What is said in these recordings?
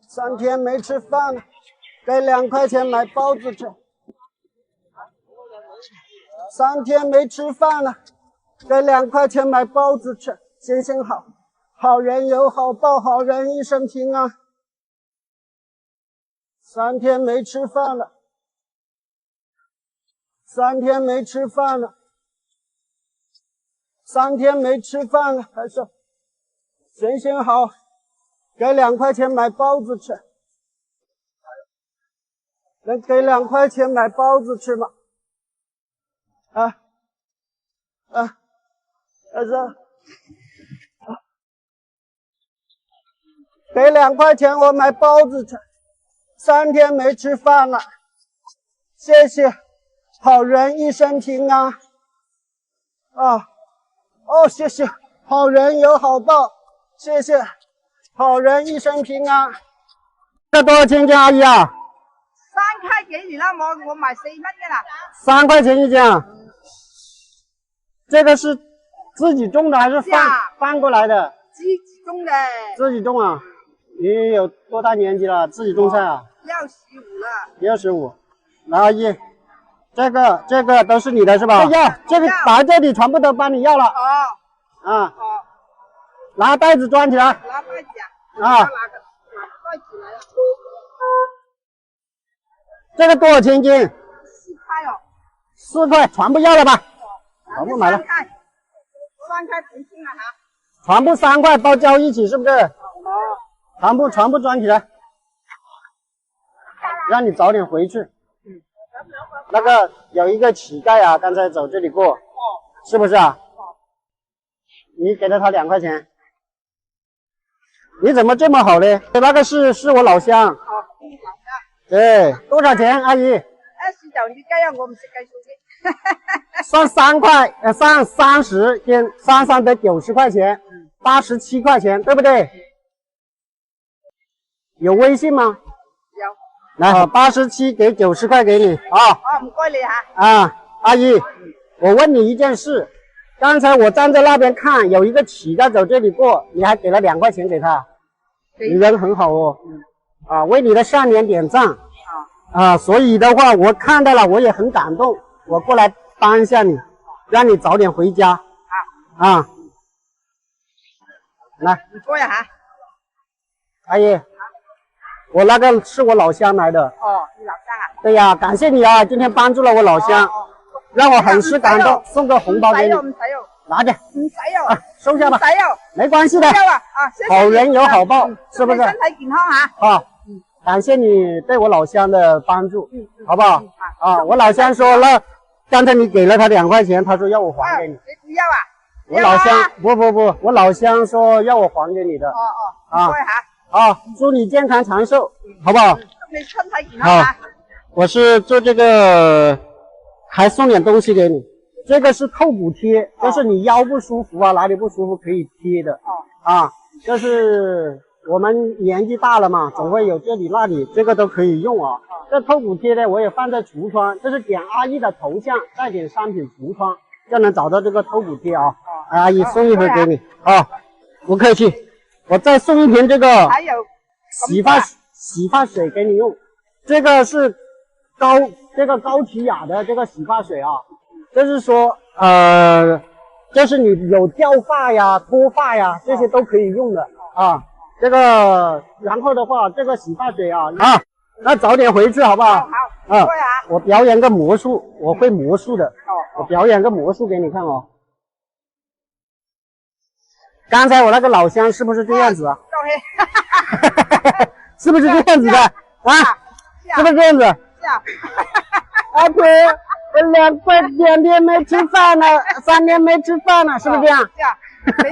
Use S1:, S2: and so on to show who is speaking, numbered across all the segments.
S1: 3天没吃饭了，给2块钱买包子吃。3天没吃饭了，给2块钱买包子吃。行行好，好人有好报，好人一生平安。3天没吃饭了，3天没吃饭了，3天没吃饭了，还是行行好，给2块钱买包子吃。能给2块钱买包子吃吗？给2块钱我买包子吃。3天没吃饭了，谢谢，好人一生平安。谢谢，好人有好报，谢谢，好人一生平安。这多少钱一斤，阿姨啊
S2: ？3块给你了，我买4蚊的了。
S1: 3块钱一斤啊？这个是自己种的还是贩过来的？
S2: 自己种的。
S1: 自己种啊？你有多大年纪了？自己种菜啊
S2: ？65了。
S1: 65。来，阿姨，这个都是你的是吧？这个把这里全部都帮你要了。拿袋子装起来。
S2: 拿袋子啊？
S1: 拿袋子来了。这个多少钱一斤？4
S2: 块哦。
S1: 4块，全部要了吧？全部买了。3
S2: 块不行了哈。
S1: 全部3块包交一起，是不是？全部装起来，让你早点回去。那个有一个乞丐啊，刚才走这里过，是不是啊？你给了他2块钱，你怎么这么好呢？那个是我老乡。对，多少钱，阿姨？29
S2: 你計啊，我唔識計數嘅。
S1: 算3块，算30跟33得90块钱，87块钱，对不对？有微信吗？
S2: 有。
S1: 来，87给90块给你啊。
S2: 唔該你哈。
S1: 阿姨，我问你一件事，刚才我站在那边看，有一个乞丐走这里过，你还给了2块钱给他，你人很好哦。为你的善良点赞。所以的话，我看到了，我也很感动，我过来帮一下你，让你早点回家。来。
S2: 唔該啊哈。
S1: 阿姨。我那个是我老乡来的。
S2: 你老乡啊？
S1: 对呀，感谢你啊，今天帮助了我老乡，让我很是感动，送个红包给你。
S2: 唔使
S1: 拿着。
S2: 唔使哦。
S1: 收下吧。
S2: 唔使哦。
S1: 没关系的。好人有好报，是不是？
S2: 身體健康
S1: 感谢你对我老乡的帮助，好不好？我老乡说了，刚才你给了他2块钱，他说要我还给你。
S2: 你不要啊？
S1: 我老乡不，我老乡说要我還給你的。
S2: 唔該吓。
S1: 祝你健康長壽，好不好？
S2: 祝你身體健康。
S1: 我是做这个，还送点东西给你。这个是透骨贴，就是你腰不舒服啊，哪里不舒服可以贴的。就是我们年纪大了嘛，总会有这里那里，这个都可以用啊。这透骨贴呢，我也放在橱窗，这是点阿姨的头像，带点商品橱窗，就能找到这个透骨贴啊。阿姨送一盒给你不客气。我再送一瓶这个洗发水给你用，这个是高缇雅的这个洗发水啊，就是说就是你有掉发呀、脱发呀这些都可以用的这个然后的话，这个洗发水那早点回去好不好？我表演个魔术，我会魔术的。我表演个魔术给你看哦。刚才我那个老乡是不是这样子啊？是不是这样子的是不是这样子？阿婆，我2天没吃饭了，3天没吃饭了，是不是这样？
S2: 俾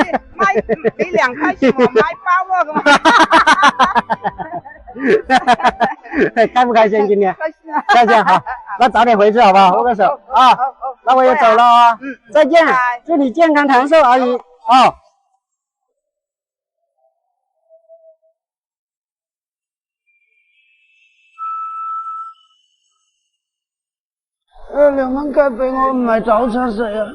S2: 2塊錢我買包
S1: 開不開心今天？
S2: 開心啊！
S1: 開心好，那早點回去好不好？握個手那我也走了啊，再見，祝你健康長壽，阿姨2蚊雞俾我，唔係早餐食啊！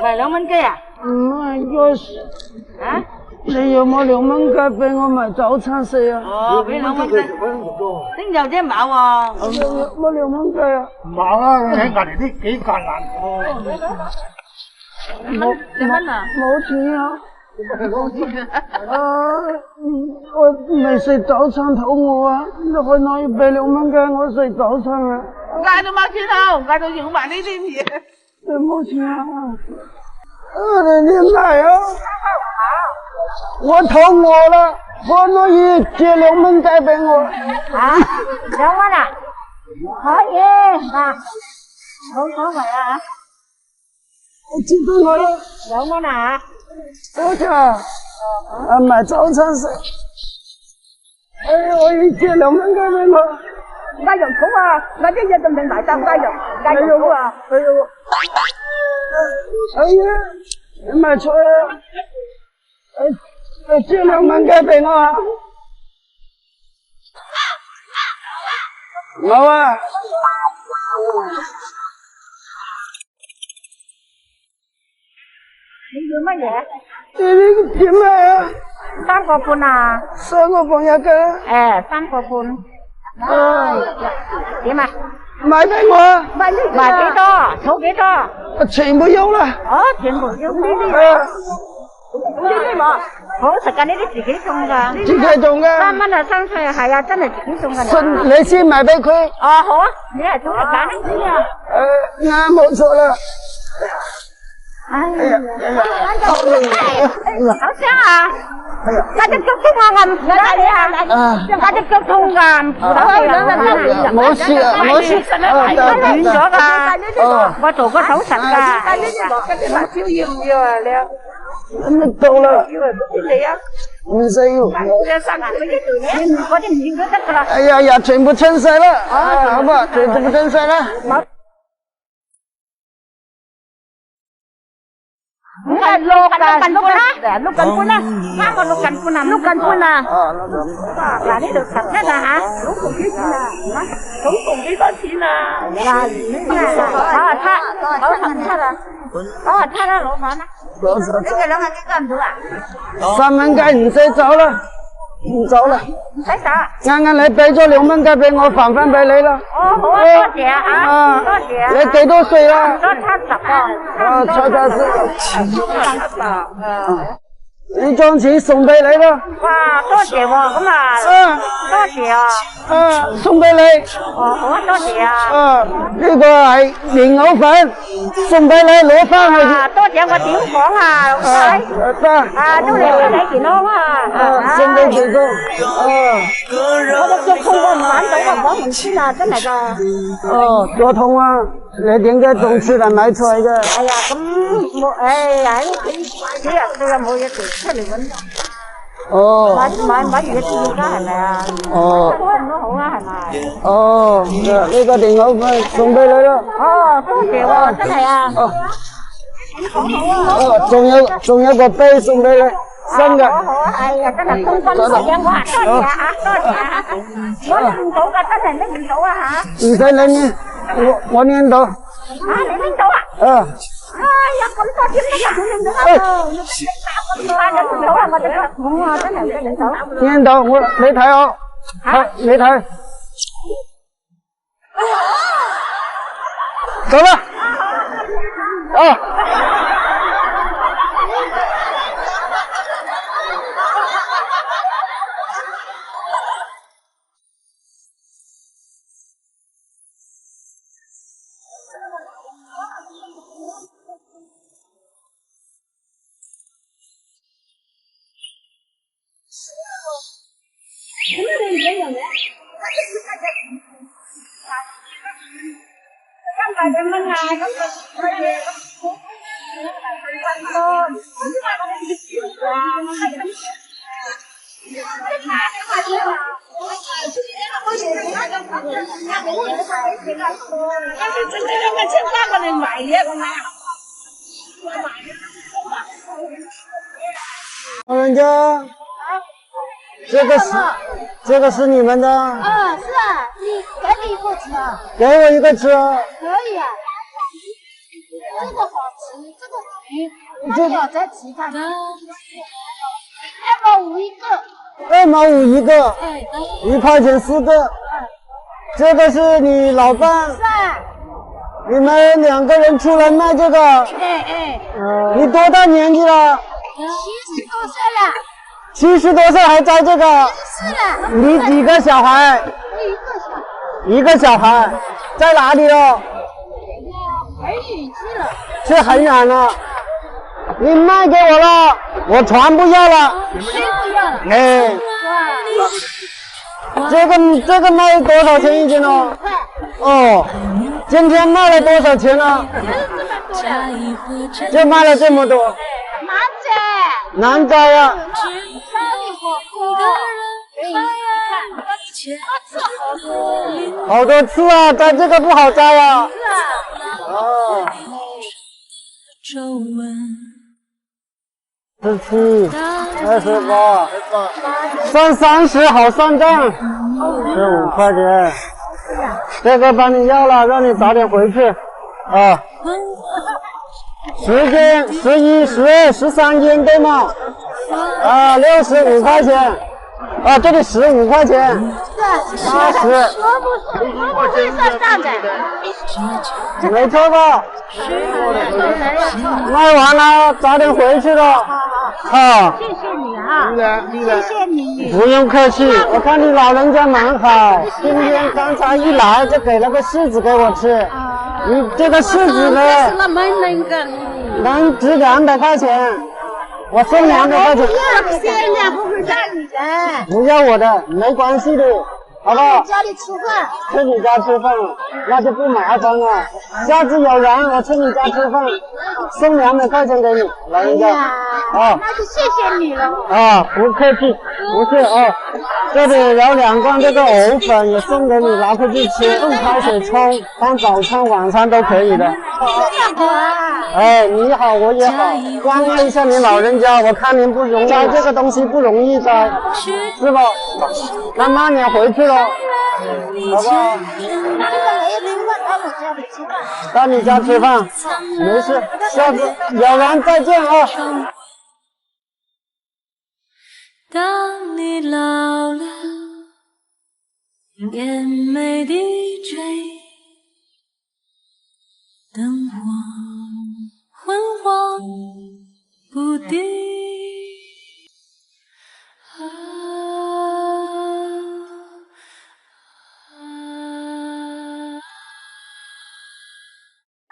S2: 買2蚊雞啊？
S1: 唔係，
S3: 你有冇2蚊雞俾我買早餐食啊？
S2: 哦，俾2蚊雞。聽有啫冇喎。
S3: 冇2蚊雞啊？
S4: 冇啦，喺隔離啲幾間難喎。
S2: 2蚊啊？
S3: 冇錢啊！我未食早餐肚餓啊！你可唔可以俾2蚊雞我食早餐啊？
S2: 嗌都冇錢咯，嗌到要買呢啲嘢。
S3: 你冇錢啊？你嚟啊！我肚餓啦，可唔可以借2蚊雞俾我？
S5: 啊，2蚊啊？可以嗱，冇所謂啊
S3: 你借俾我啦。
S5: 2蚊啊？
S3: 多謝。買早餐食。我要借2蚊雞俾我。
S5: 雞肉好啊，我啲嘢仲未買到雞肉好啊。
S3: 哎呀，你買錯啦！借2蚊雞俾我啊！冇啊！
S5: 你要乜嘢？
S3: 你點咩啊
S5: ？3個半啊
S3: ？3個半一個。
S5: 3個半。點啊？
S3: 買俾我啊！
S5: 買幾多？數幾多？
S3: 全部有啦。
S5: 全部有呢啲。呢啲喎，好食㗎，呢啲自己種㗎。
S3: 自己種㗎。
S5: 3蚊啊，生菜啊，係啊，真係自己種㗎。
S3: 你先買俾佢。
S5: 好啊，你係種嚟揀呢啊？
S3: 啱冇錯啦。
S5: 哎呀，好香啊！我隻腳痛啊，我唔得你啊！我隻腳痛㗎，唔扶到你啊！
S3: 冇事啊，冇事。
S5: 斷咗㗎，我做過手術㗎。
S2: 跟住辣椒要唔要啊？
S3: 你到啦。
S2: 你啊？
S3: 唔使要。
S5: 嗰啲唔要都得㗎啦。
S3: 哎呀，全部清晒啦。好嘛，全部清晒啦。
S5: 唔係6斤半啦，3個6斤半啊，6斤半啊。嗱呢度17啊嚇，總共幾錢啊？
S2: 總共幾多錢啊？
S5: 嗱，97啊，97啦，老闆啦。呢個2蚊雞得唔到啊
S3: ？3蚊雞唔使走啦，唔走啦。
S5: 唔使走。
S3: 啱啱你俾咗2蚊雞俾我，還翻俾你啦。
S5: 好啊，多謝啊，多謝啊。
S3: 你幾多歲啦？
S5: 多70啊。
S3: 70。呢張錢送俾你啦。
S5: 哇，多謝喎，咁啊，多謝啊。
S3: 送俾你。
S5: 好啊，多謝啊。
S3: 呢個係蓮藕粉，送俾你攞翻去。
S5: 多謝我點講啊，老細。祝你身體健康啊。
S3: 身體健康。
S5: 我隻腳痛我唔玩到啊，講唔穿啊，真係㗎。
S3: 腳痛啊？你點解仲出嚟買菜嘅？
S5: 哎呀，咁冇，喺屋企幾日對啊，冇嘢做，出嚟揾。買嘢煮而家係咪啊？咁都好啊，係咪？
S3: 呢個電腦費送俾你啦。
S5: 多謝喎，真係啊。
S3: 仲有個杯送俾你，新嘅。
S5: 好啊，哎呀，真係公分嚟嘅，我話多謝啊，多謝啊。我拎唔到㗎，真係拎唔到啊嚇。
S3: 唔使拎，我拎到。
S5: 你拎到啊？哎呀，咁多錢都唔拎到啊！拎唔到啊，我哋我啊，真係拎唔到。
S3: 拎到，你睇我，你睇。走啦！老人家，这个是你们的？
S6: 是啊，你给你一个吃啊？
S3: 给我一个吃啊！
S6: 可以啊，这个好吃，这个还要再吃看。2毛5一个。
S3: 2毛5一个，
S6: 哎
S3: 1块钱4个。这个是你老伴，
S6: 是啊。
S3: 你们2个人出来卖这个。
S6: 哎。
S3: 你多大年纪了
S6: 70多岁了。
S3: 70多岁还摘这个？
S6: 是的。
S3: 你几个小孩？一个小孩，在哪里哦？
S6: 很远去了。
S3: 去很远了。你卖给我了，我全部要了。
S6: 谁不要了？
S3: 哎，这个卖多少钱一斤哦？哦，今天卖了多少钱呢？就卖了这么多。难摘呀。好多刺啊，摘这个不好摘呀。哦。17、28，算30，好算账。15块钱，这个帮你要了，让你早点回去。啊，10斤、11、12、13斤对吗？啊，65块钱。啊，这里15块钱。80。
S6: 我不会算账的。
S3: 没错吧？卖完了，早点回去了。啊，
S6: 谢谢你啊，谢谢你。
S3: 不用客气，我看你老人家蛮好，今天刚才一来就给了个柿子给我吃。你这个柿子呢，能值200块钱，我送200块钱。不要我的，没关系的。好不好？
S6: 家里吃饭。
S3: 去你家吃饭，那就不麻烦了。下次有人我去你家吃饭，送200块钱给你，老人家。啊，
S6: 那就谢谢你了。
S3: 啊，不客气，不是啊。这里有2罐这个藕粉也送给你，拿回去吃，用开水冲，当早餐、晚餐都可以的。哎，你好，我也好，关爱一下你老人家，我看您不容易，摘这个东西不容易摘，是吧？那慢点回去了，好不好？到你家吃饭，没事，下次有缘再见啊。
S7: 当你老了，眼眉低垂，灯光昏黄不定。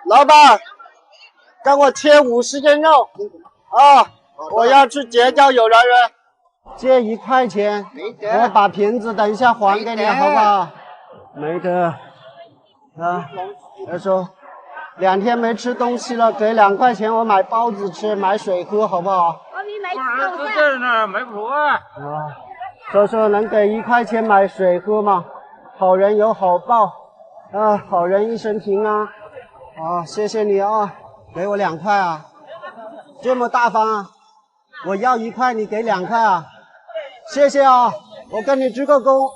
S3: 老板，给我切50斤肉啊！我要去结交有缘人。借1块钱，我把瓶子等一下还给你，好不好？没得啊，他说2天没吃东西了，给2块钱我买包子吃，买水喝，好不好？
S4: 是这呢，没谱啊。
S3: 啊，叔叔能给1块钱买水喝吗？好人有好报啊，好人一生平安。啊，谢谢你啊，给我2块啊，这么大方啊！我要1块，你给2块啊，谢谢啊，我跟你鞠个躬，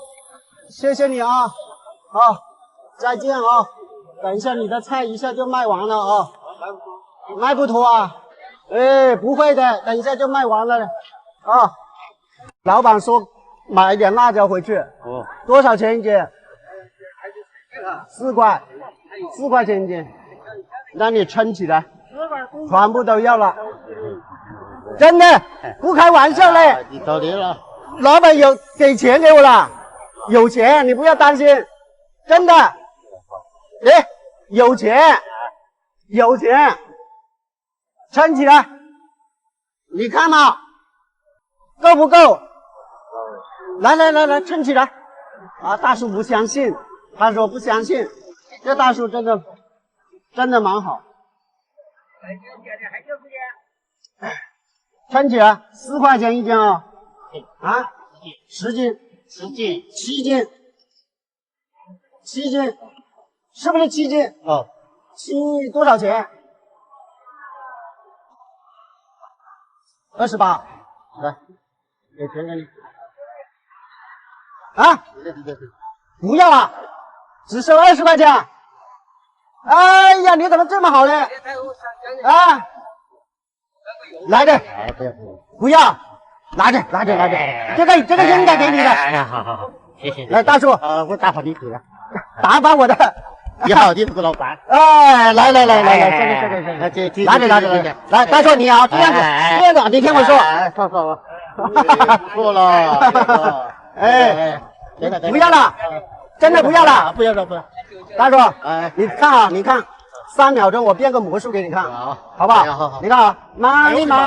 S3: 谢谢你啊，好，再见啊，等一下你的菜一下就卖完了啊，卖不脱啊？哎，不会的，等一下就卖完了啊。老板说买一点辣椒回去，多少钱一斤？4块，4块钱一斤。让你撑起来，全部都要了，真的不开玩笑嘞！
S4: 你着急了？
S3: 老板有给钱给我了，有钱，你不要担心，真的，哎，有钱，有钱，撑起来，你看嘛，够不够？来，撑起来！啊，大叔不相信，他说不相信，这大叔真的蛮好，撑起来，4块钱一斤啊！啊，10斤，7斤，7斤，是不是7斤？哦，7多少钱？28，来，给钱给你。啊，不要了，只收20块钱。哎呀，你怎么这么好呢？啊，来的，不要，拿着，这个应该给你的。
S1: 哎呀，好，谢谢。
S3: 来，大叔，
S1: 我打发你去了。
S3: 打发我的。
S1: 你好，你是个老板。
S3: 哎，来，这个，拿着，来，大叔你好，这样子，你听我说，
S1: 错了，
S3: 哎，不要了，真的不要了，
S1: 不要，
S3: 大叔，你看，3秒钟我变个魔术给你看，好不好？
S1: 好，
S3: 你看啊，玛丽红，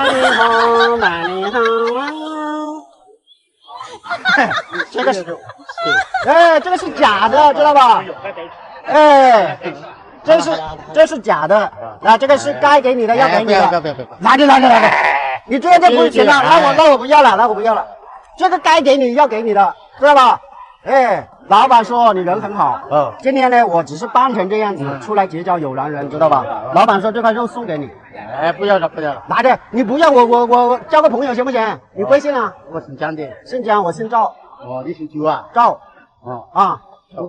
S3: 这个是，这个是假的，知道吧？哎，这是假的，啊，这个是该给你的，要给你的。
S1: 不要，
S3: 拿着，你这样就不行了，那我不要了，这个该给你要给你的，知道吧？哎，老板说你人很好，今天呢我只是扮成这样子出来结交有缘人，知道吧？老板说这块肉送给你，
S1: 不要了，
S3: 拿着，你不要我交个朋友行不行？你贵姓啊？
S1: 我姓江的。
S3: 姓江，我姓赵。
S1: 哦，你姓周啊？
S3: 赵。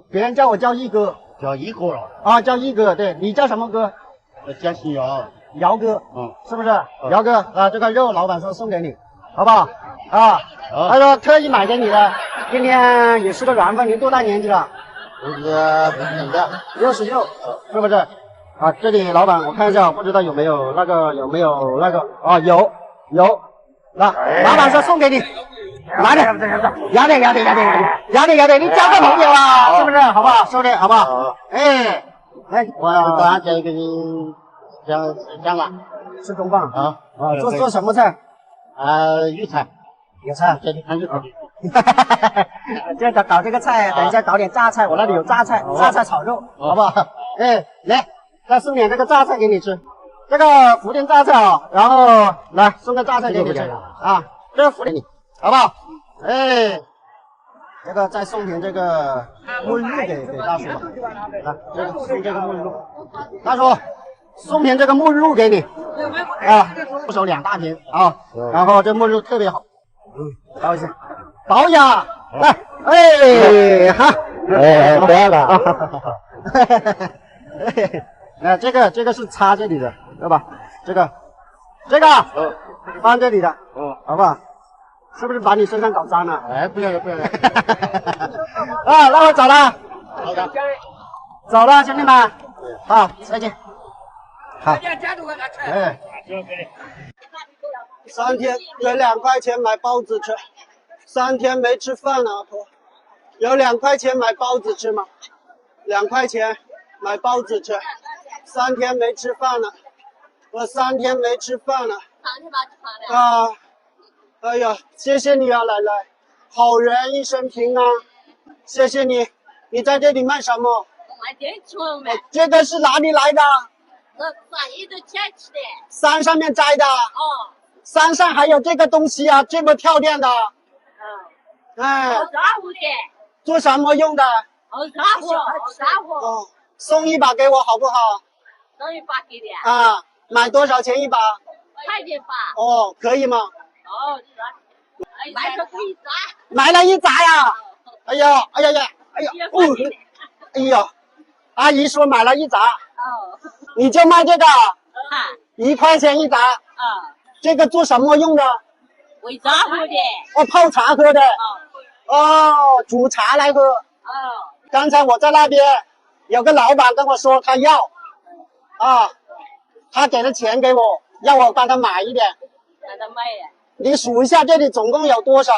S3: 别人叫我叫一哥。
S1: 叫一哥了。
S3: 啊，叫一哥，对，你叫什么哥？
S1: 我叫姓姚。
S3: 姚哥。是不是？姚哥啊，这块肉老板说送给你，好不好？啊，他说特意买给你的，今天也是个缘分。你多大年纪了？66，是不是？啊，这里老板我看一下，不知道有没有那个啊？有，那老板说送给你，拿着，雅典，你交个朋友啊，是不是？好不好？收的好不好？哎，来，
S1: 我刚才给你讲了，
S3: 吃中饭啊，做什么菜？
S1: 粤菜。
S3: 有菜，
S1: 这里看就好。
S3: 这搞这个菜，等一下搞点榨菜，我那里有榨菜炒肉，好不好？哎，来，再送点这个榨菜给你吃，这个福建榨菜啊，然后来送个榨菜给你吃啊，这个福建你，好不好？哎，这个再送点这个沐浴露给大叔吧，来，送这个沐浴露，大叔送点这个沐浴露给你啊，不手2大瓶啊，然后这沐浴露特别好。保一下，保养来，哎哈，不要了啊，这个是插这里的，知道吧？这个放这里的，好不好？是不是把你身上搞脏了？
S1: 不要了。
S3: 啊，那我走了，
S1: 好的，
S3: 走了，兄弟们，好，再见。好，哎。3天有2块钱买包子吃，3天没吃饭了，婆。有2块钱买包子吃吗？2块钱买包子吃，3天没吃饭了，我3天没吃饭了。啊，哎呀，谢谢你啊，奶奶，好人一生平安，谢谢你。你在这里卖什么？
S5: 卖点球卖。
S3: 这个是哪里来的？
S5: 山里头捡起的。
S3: 山上面摘的。
S5: 哦。
S3: 山上还有这个东西啊，这么漂亮的。哎。
S5: 好家伙的。
S3: 做什么用的？
S5: 好家伙。
S3: 哦，送1把给我好不好？
S5: 送1把给你。
S3: 啊，买多少钱1把
S5: ？5块钱吧。
S3: 哦，可以吗？
S5: 哦，是。买了1扎。
S3: 买了1扎呀！哎呀，哎呀，阿姨说买了1扎。
S5: 哦。
S3: 你就卖这个？1块钱1扎。这个做什么用的？
S5: 喂茶喝的。
S3: 哦，泡茶喝的。哦，煮茶来喝。刚才我在那边有个老板跟我说他要，他给了钱给我，要我帮他买一点。
S5: 让他买呀。
S3: 你数一下这里总共有多少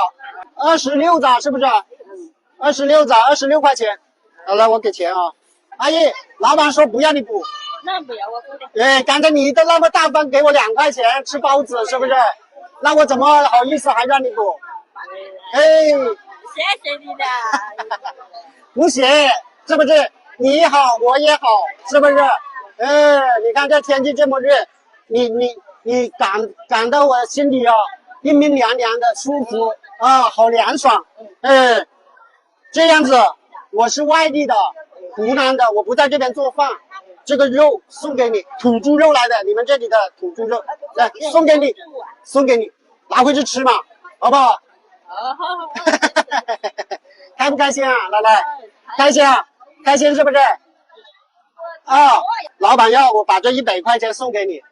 S3: ？26扎是不是？26扎，26块钱。好了，我给钱啊。阿姨，老板说不要你补。
S5: 那不要我补的。
S3: 哎，刚才你都那么大方给我2块钱吃包子，是不是？那我怎么好意思还让你补？哎，
S5: 谢谢你的。
S3: 不行，是不是？你好，我也好，是不是？你看这天气这么热，你感到我心里冰冰凉凉的，舒服啊，好凉爽。这样子，我是外地的，湖南的，我不在这边做饭。这个肉送给你，土猪肉来的，你们这里的土猪肉，来送给你，拿回去吃嘛，好不好？
S5: 好。
S3: 开不开心啊，奶奶？开心啊，开心是不是？老板要我把这100块钱送给你。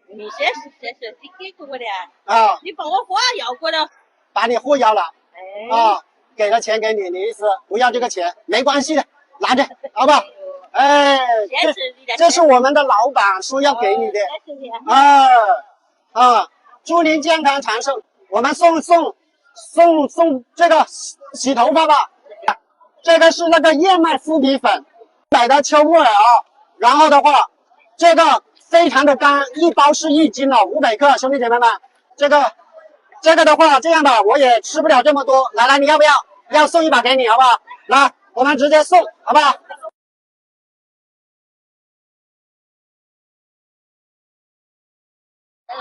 S5: 你谢谢，你给过我的。
S3: 啊。
S5: 你把我花要过了。
S3: 把你忽悠了，啊，给了钱给你，你意思不要这个钱，没关系的，拿着，好不好？哎，这是我们的老板说要给你的，祝您健康长寿。我们送这个洗头发吧，这个是那个燕麦麸皮粉，买的秋木耳啊，然后的话，这个非常的干，一包是1斤了，500克，兄弟姐妹们，这个的话，这样的我也吃不了这么多，来，你要不要？要送一把给你，好不好？来，我们直接送，好不好？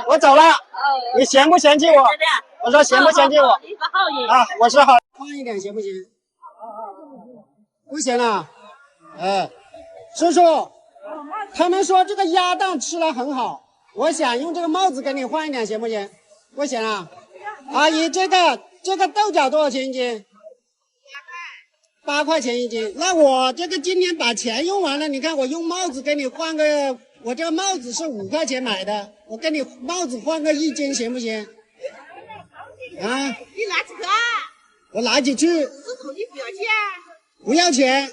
S3: 我走了，你嫌不嫌弃我？我说嫌不嫌弃我？啊，我是好，宽一点行不行？不行了，哎，叔叔，他们说这个鸭蛋吃了很好，我想用这个帽子给你换一点行不行？不行啊，阿姨，这个豆角多少钱一斤？8块钱一斤。那我这个今天把钱用完了，你看我用帽子给你换个，我这个帽子是5块钱买的，我跟你帽子换个1斤行不行？啊？
S2: 你拿几个？
S3: 我拿起去。
S2: 石头你不要钱？
S3: 不要钱？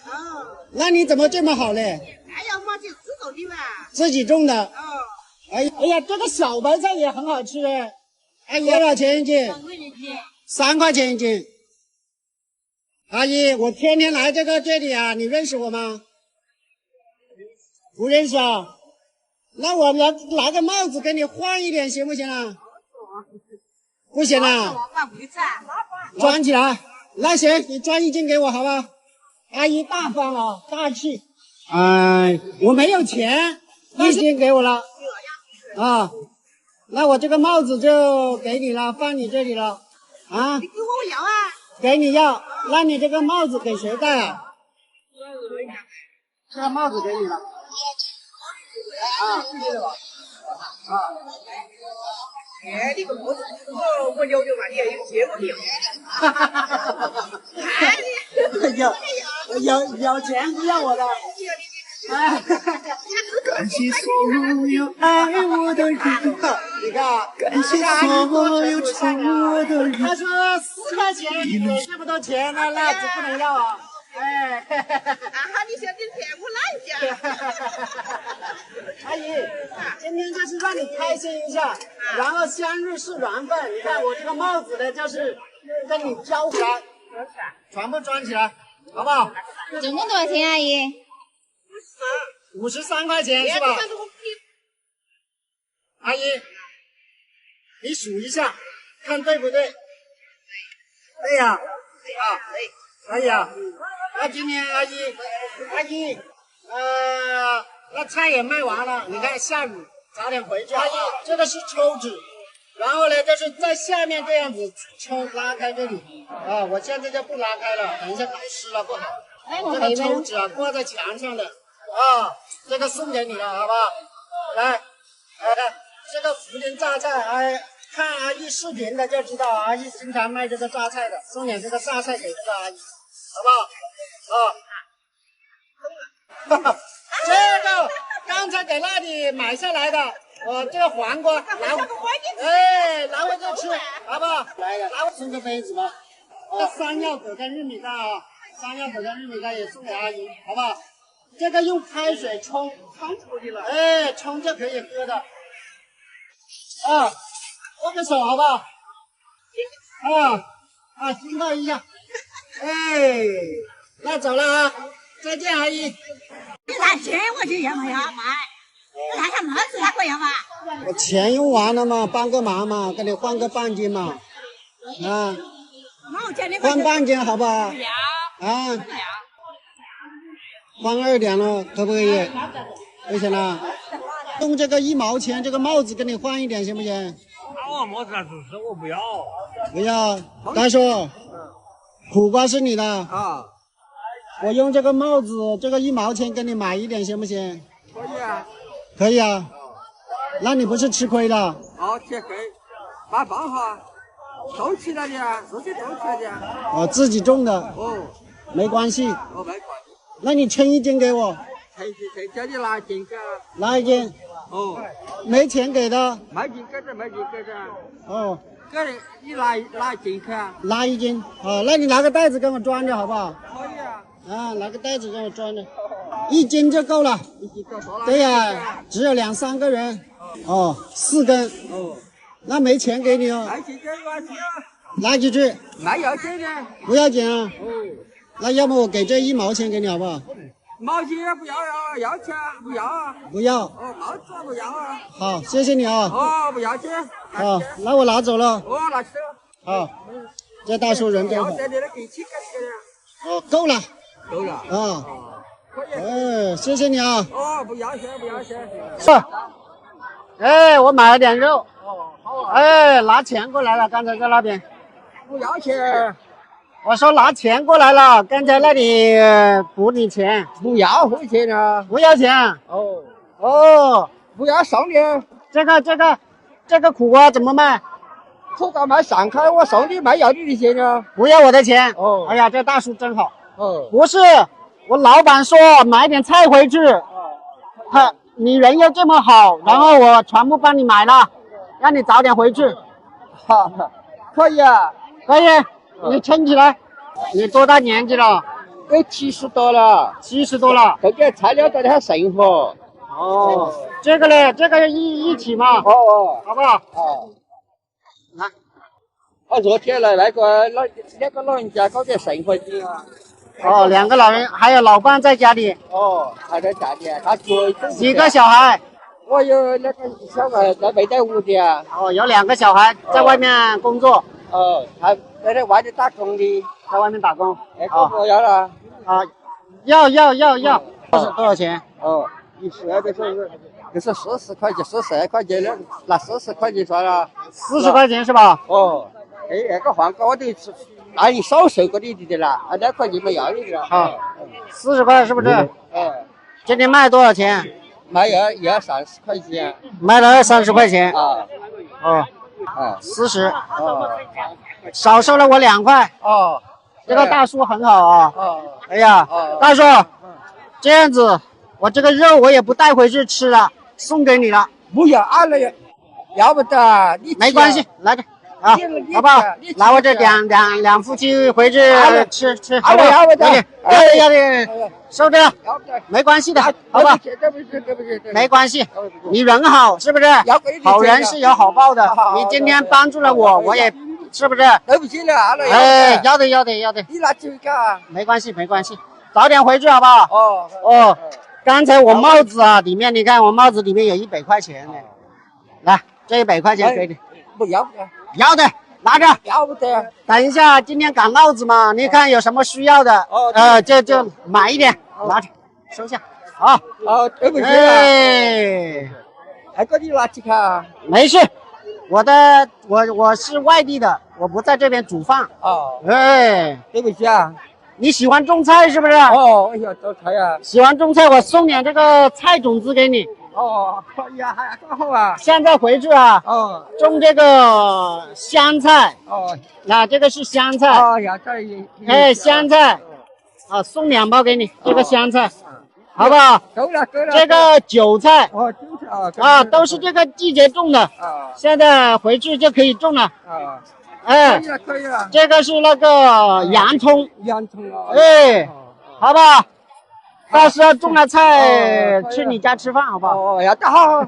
S3: 那你怎么这么好嘞？
S2: 哎呀，妈就石头的嘛。
S3: 自己种的。哎呀，这个小白菜也很好吃哎。多少钱一斤？3块钱一斤。阿姨，我天天来这里啊，你认识我吗？不认识啊？那我拿个帽子给你换一点行不行啊？不行啊？装起来。那行，你装1斤给我好不好？阿姨大方啊，大气。我没有钱，1斤给我了。啊，那我这个帽子就给你了，放你这里了。啊？
S2: 你给我要啊？
S3: 给你要。那你这个帽子给谁戴啊？这个帽子给你了。
S2: 哎，你个帽子我留着嘛，你也有借我的。
S3: 有钱不要我的。
S8: 感谢所有爱我的人，
S3: 你看，
S8: 感谢所有宠我的人。
S3: 他说4块钱给这么多钱，那蜡烛不能要啊！哎，
S2: 你想你骗我哪一家？
S3: 阿姨，今天就是让你开心一下，然后相遇是缘分。你看我这个帽子呢，就是跟你交起来，全部装起来，好不好？
S6: 总共多少钱，阿姨
S3: ？53块钱是吧？阿姨，你数一下，看对不对？对呀，可以啊。那今天阿姨，那菜也卖完了，你看下雨早点回去。阿姨，这个是抽纸，然后呢就是在下面这样子拉开这里啊，我现在就不拉开了，等一下搞湿了不好。这个抽纸啊挂在墙上的啊，这个送给你了，好不好？来，这个涪陵榨菜，看阿姨视频的就知道，阿姨经常卖这个榨菜的，送点这个榨菜给这个阿姨，好不好？这个刚才给那里买下来的，这个黄瓜拿回去吃，好不好？拿我送个杯子吧。山药葛跟玉米蛋啊，山药葛跟玉米蛋也送给阿姨，好不好？这个用开水冲出去了，冲就可以喝的。握个手好不好？拥抱一下。那走了啊，再见阿姨。
S2: 你拿钱我就要嘛要买，拿下帽子那个要嘛。
S3: 我钱用完了嘛，帮个忙嘛，给你换个半斤嘛。换半斤好不好？换2两了，可不可以？不行了，用这个1毛钱这个帽子给你换一点行不行？
S4: 我帽子是我不要。
S3: 不要，大叔，苦瓜是你的
S8: 啊。
S3: 我用这个帽子，这个1毛钱给你买一点行不行？
S8: 可以啊。
S3: 可以啊。那你不是吃亏了？
S8: 吃亏，没办法，收起来的啊，自己种起来的啊。
S3: 自己种的。没关系。
S8: 没关系。
S3: 那你称1斤给我。
S8: 才叫你拿钱个。
S3: 拿一斤。
S8: 哦。
S3: 没钱给的。
S8: 没钱给的，没钱给的。
S3: 哦。
S8: 给你拿钱去啊？
S3: 拿1斤。哦，那你拿个袋子给我装着好不好？
S8: 可以啊。
S3: 啊，拿个袋子给我装着，1斤就够了。
S8: 1斤够多了。
S3: 对呀，只有2、3个人。哦，4根。
S8: 哦。
S3: 那没钱给你哦。
S8: 没钱给我去啊。
S3: 拿进去。
S8: 没要钱的。
S3: 不要紧啊。
S8: 哦。
S3: 那要么我给这1毛钱给你好不好？
S8: 毛钱也不要啊，要钱不要啊。
S3: 不要。
S8: 哦，帽子不要啊。
S3: 好，谢谢你啊。
S8: 哦，不要钱。
S3: 好，那我拿走了。
S8: 哦，拿去。
S3: 好，这大叔人真好。哦，够了。
S8: 够了。
S3: 啊。谢谢你啊。
S8: 哦，不要钱，不要钱。
S3: 是。哎，我买了点肉。哦，好啊。哎，拿钱过来了，刚才在那边。
S8: 不要钱。
S3: 我说拿钱过来了，刚才那里补你钱。
S8: 不要回钱啊。
S3: 不要钱。
S8: 哦。
S3: 哦。
S8: 不要送的。
S3: 这个苦瓜怎么卖？
S8: 苦瓜卖3块，我送你卖要你的钱啊。
S3: 不要我的钱。
S8: 哦。
S3: 哎呀，这大叔真好。
S8: 哦。
S3: 不是，我老板说买点菜回去。你人又这么好，然后我全部帮你买了，让你早点回去。
S8: 哈哈，可以啊。
S3: 可以，你撑起来。你多大年纪了？
S8: 有70多了。
S3: 70多了。
S8: 这个材料搞得很顺活。
S3: 哦。这个呢？这个一起嘛。
S8: 哦。
S3: 好不好？
S8: 哦。
S3: 来。
S8: 热天了，那个老人家搞点顺活点啊。
S3: 哦，2个老人，还有老伴在家里。
S8: 哦，还在家里，他做
S3: 几个小孩？
S8: 我有那个小孩在没在屋的啊。
S3: 哦，有2个小孩在外面工作。
S8: 哦，还在外面打工的，
S3: 在外面打工。
S8: 哎，我要了。
S3: 啊，要。多少钱？
S8: 哦，1次就是40块钱，42块钱的，拿40块钱算了。
S3: 40块钱是吧？
S8: 哦，哎，那个黄瓜我都拿你少收过你的了，2块钱没要你的了。
S3: 好，40块是不是？今天卖多少钱？
S8: 卖要30块钱。
S3: 卖了30块钱。
S8: 啊。
S3: 哦。
S8: 啊
S3: ，40。哦。少收了我2块。
S8: 哦。
S3: 这个大叔很好啊。
S8: 哦。
S3: 哎呀，大叔，这样子，我这个肉我也不带回去吃了，送给你了。
S8: 不要啊，那要不得，
S3: 没关系，来着。啊，好不好？拿我这两夫妻回去吃，好不好？要得，收着了，没关系的，好不好？没关系，你人好是不是？好人是有好报的，你今天帮助了我，我也是不是？
S8: 对不起了，
S3: 哎，要得。
S8: 你拿去干？
S3: 没关系，早点回去好不好？哦，刚才我帽子啊，里面你看我帽子里面有100块钱呢，来，这100块钱给你。
S8: 不要。
S3: 要的，拿着。
S8: 要不得。
S3: 等一下，今天赶帽子嘛，你看有什么需要的，就买一点，拿着，收下。好。
S8: 哦，对不起了。
S3: 哎，
S8: 还给你拿去看。
S3: 没事，我是外地的，我不在这边煮饭。
S8: 哦。
S3: 哎，
S8: 对不起啊。
S3: 你喜欢种菜是不是？
S8: 哦，我喜欢种菜啊。
S3: 喜欢种菜，我送点这个菜种子给你。
S8: 哦，可以啊，还刚好啊。
S3: 现在回去啊，种这个香菜。
S8: 哦，
S3: 那这个是香菜。
S8: 哦呀，
S3: 哎，香菜，啊，送2包给你，这个香菜，好不好？
S8: 够了。
S3: 这个韭菜。
S8: 哦，韭菜
S3: 啊，都是这个季节种的。
S8: 啊。
S3: 现在回去就可以种了。
S8: 啊。
S3: 哎，
S8: 可以了。
S3: 这个是那个洋葱。
S8: 洋葱啊。
S3: 哎，好不好？到时候种了菜去你家吃饭，好不好？
S8: 哦，要得，好。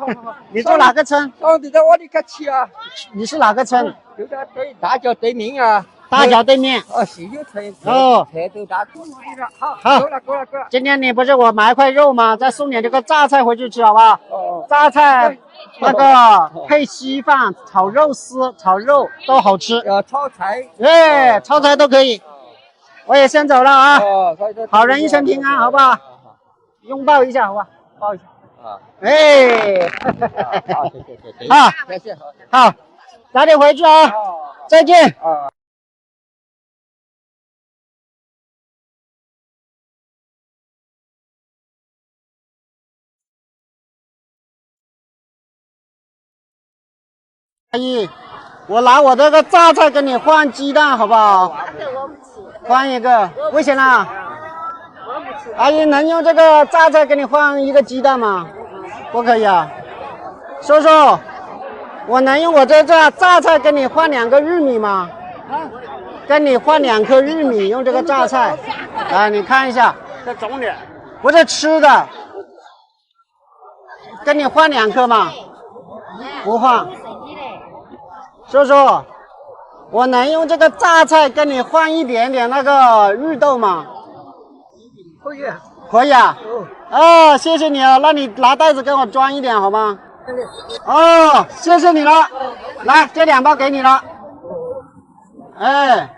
S3: 你住哪个村？
S8: 我在我的家去啊。
S3: 你是哪个村？
S8: 就在大桥对面啊。
S3: 大桥对面。
S8: 哦，西柳村。
S3: 哦。
S8: 车都大处
S3: 好。
S8: 够了。
S3: 今天你不是我买块肉吗？再送点这个榨菜回去吃，好不好？
S8: 哦。
S3: 榨菜那个配稀饭、炒肉丝、炒肉都好吃。
S8: 炒菜。
S3: 哎，炒菜都可以。我也先走了啊。
S8: 哦。
S3: 好人一生平安，好不好？拥抱一下，好吧，抱一下。
S8: 啊。
S3: 哎。
S8: 好，谢。
S3: 好，
S8: 谢谢。
S3: 好，早点回去啊。再见。
S8: 啊。
S3: 阿姨，我拿我这个榨菜跟你换鸡蛋，好不好？换一个，为什么？阿姨，能用这个榨菜给你换一个鸡蛋吗？不可以啊。叔叔，我能用我这榨菜跟你换2个玉米吗？跟你换2颗玉米，用这个榨菜。来，你看一下，
S4: 这重点。
S3: 不是吃的。跟你换2颗吗？不换。叔叔，我能用这个榨菜跟你换一点点那个绿豆吗？
S4: 可以。
S3: 可以啊。哦，谢谢你啊，那你拿袋子给我装一点好吗？哦，谢谢你了。来，这2包给你了。哎，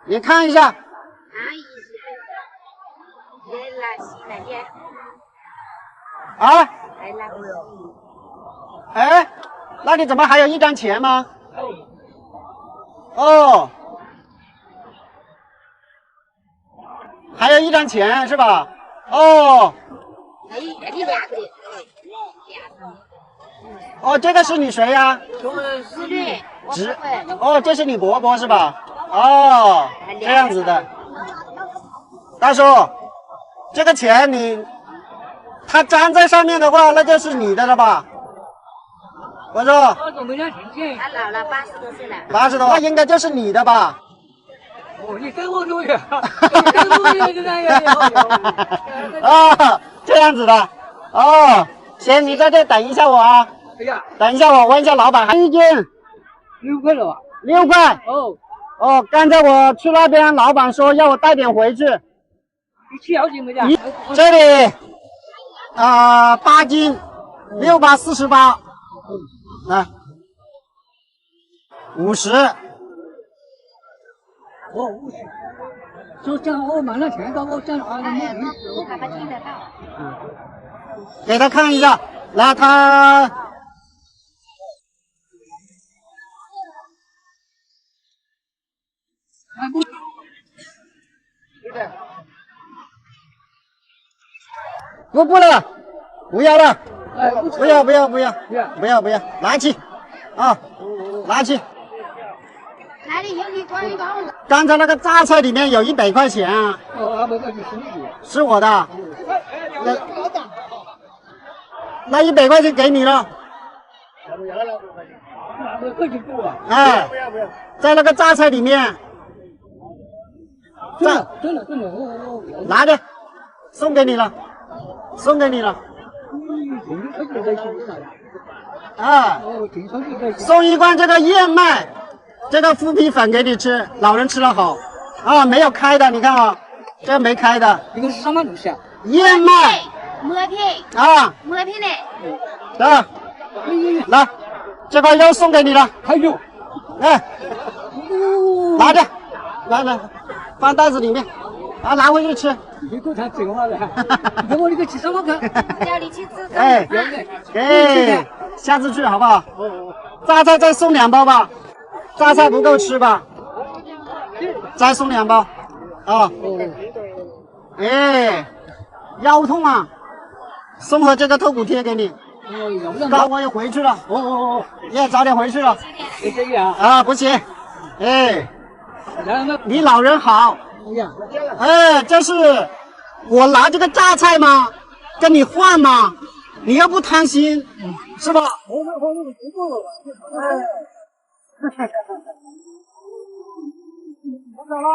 S3: 你看一下。啊？哎，那你怎么还有1张钱吗？哦，还有1张钱是吧？哦。哦，这个是你谁呀？
S2: 侄女，
S3: 侄。哦，这是你伯伯是吧？哦，这样子的。大叔，这个钱他粘在上面的话，那就是你的了吧？我说。
S2: 他老了，80多岁了。
S3: 80多，那应该就是你的吧？
S4: 哦，你跟我多远？跟我远
S3: 哦，这样子的。哦，行，你在这等一下我啊。
S4: 哎呀，
S3: 等一下我问一下老板，还1斤
S4: 6块了吧
S3: ？6块。
S4: 哦，
S3: 哦，刚才我去那边，老板说要我带点回去。
S4: 你去好几没的？
S3: 这里8斤，648，来50。
S4: 哦，50。就这样，我买了钱，到我这样
S2: 我爸爸听得到。
S3: 给他看一下，来他。不了，不要了，不要，拿去，啊，拿去。
S2: 哪里有你光一光？
S3: 刚才那个榨菜里面有100块钱啊。是我的。那100块钱给你了。哎，在那个榨菜里面。
S4: 真的，
S3: 拿着，送给你了。啊，送1罐这个燕麦，这个麸皮粉给你吃，老人吃了好。啊，没有开的，你看啊，这没开的。
S4: 这个是什么东西啊？
S3: 燕麦。
S2: 磨皮。
S3: 啊。
S2: 磨皮的。
S3: 啊，来，这块肉送给你了。
S4: 还有。
S3: 哎，拿着，来，放袋子里面，啊，拿回去吃。
S4: 你给我谈这个话了，给我那个去什么看？
S2: 叫你去吃。
S3: 哎，下次去好不好？榨菜再送2包吧，榨菜不够吃吧？再送2包，啊。哎，腰痛啊，送盒这个透骨贴给你。那我也回去了。你也早点回去了。啊，不行。哎，你老人好。哎，这是我拿这个榨菜吗？跟你换吗？你又不贪心，是吧？我走了。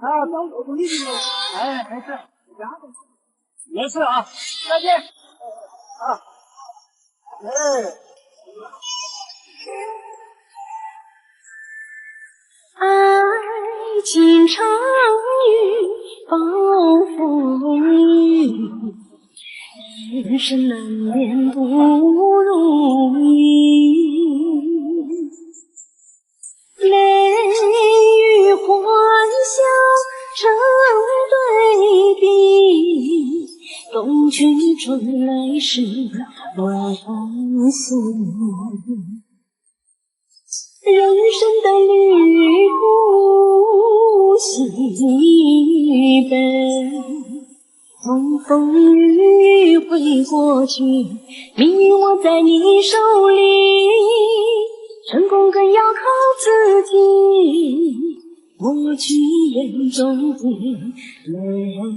S3: 啊，哎，没事啊，再见。啊，哎。
S7: 爱情长雨暴风雨，人生难免不如意，泪与欢笑成对比，冬去春来时万岁。人生的旅途喜悲，风风雨雨会过去，命运握在你手里，成功更要靠自己。抹去眼中的泪光。